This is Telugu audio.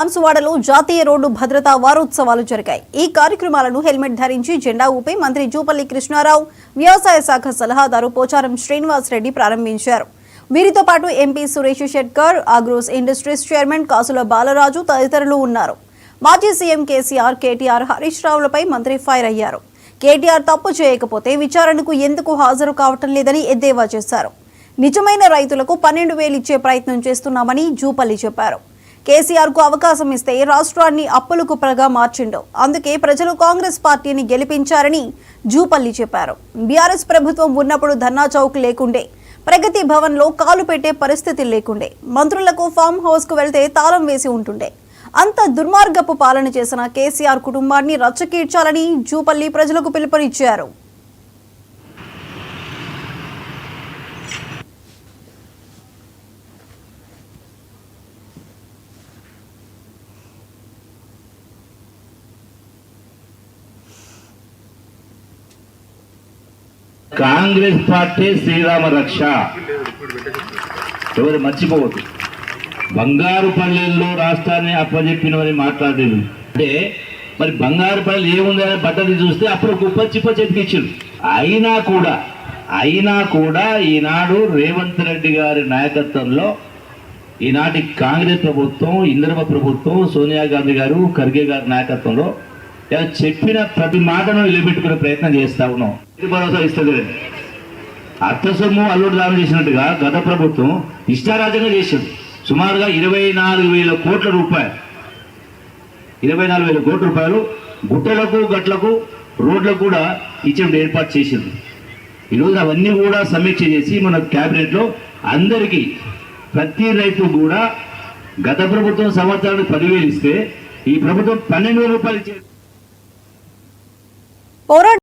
బాన్సువాడలో జాతీయ రోడ్డు భద్రతా వారోత్సవాలు జరిగాయి। ఈ కార్యక్రమాలను హెల్మెట్ ధరించి జెండా ఊపి మంత్రి జూపల్లి కృష్ణారావు, వ్యవసాయ శాఖ సలహాదారు పోచారం శ్రీనివాస్ రెడ్డి ప్రారంభించారు। వీరితో పాటు MP Suresh Shetkar, Agros industries chairman కాసుల బాలరాజు తదితరులు ఉన్నారు। మాజీ సీఎం కేసీఆర్, కేటీఆర్, హరీష్ రావులపై మంత్రి ఫైర్ అయ్యారు। కేటీఆర్ తప్పు చేయకపోతే విచారణకు ఎందుకు హాజరు కావటం లేదని ఎద్దేవా చేశారు। నిజమైన రైతులకు 12,000 ఇచ్చే ప్రయత్నం చేస్తున్నామని జూపల్లి చెప్పారు। కేసీఆర్ కు అవకాశం ఇస్తే రాష్ట్రాన్ని అప్పుల కుప్పగా మార్చిండు, అందుకే ప్రజలు కాంగ్రెస్ పార్టీని గెలిపించారని జూపల్లి చెప్పారు। బీఆర్ఎస్ ప్రభుత్వం ఉన్నప్పుడు ధర్నా చౌక్ లేకుండే, ప్రగతి భవన్ లో కాలు పెట్టే పరిస్థితి లేకుండే, మంత్రులకు ఫామ్ హౌస్ కు వెళ్తే తాళం వేసి ఉంటుండే। అంత దుర్మార్గపు పాలన చేసిన కేసీఆర్ కుటుంబాన్ని రచ్చకీడ్చాలని జూపల్లి ప్రజలకు పిలుపునిచ్చారు। కాంగ్రెస్ పార్టీ శ్రీరామ రక్ష ఎవరు మర్చిపోవద్దు। బంగారుపల్లిలో రాష్ట్రాన్ని అప్పజెప్పినవని మాట్లాడేది అంటే మరి బంగారుపల్లి ఏముందని బట్టలు చూస్తే అప్పుడు కుప్ప చిప్ప చెతికిచ్చారు। అయినా కూడా ఈనాడు రేవంత్ రెడ్డి గారి నాయకత్వంలో ఈనాటి కాంగ్రెస్ ప్రభుత్వం, ఇందిరమ్మ ప్రభుత్వం, సోనియా గాంధీ గారు, ఖర్గే గారి నాయకత్వంలో చెప్పిన ప్రతి మాటను నిలబెట్టుకునే ప్రయత్నం చేస్తా ఉన్నాం। భరోసా ఇస్తుంది అర్థ సొమ్ము అల్లుడు దానం చేసినట్టుగా గత ప్రభుత్వం ఇష్టారాజ్యంగా చేసింది। సుమారుగా 24,000 కోట్ల రూపాయలు 24,000 కోట్ల రూపాయలు గుట్టలకు, గట్లకు, రోడ్లకు కూడా ఇచ్చేందుకు ఏర్పాటు చేసింది। ఈరోజు అవన్నీ కూడా సమీక్ష చేసి మన క్యాబినెట్లో అందరికీ ప్రతి రైతు కూడా గత ప్రభుత్వం సంవత్సరానికి 10,000 ఇస్తే ఈ ప్రభుత్వం 12,000 రూపాయలు ఇచ్చేది।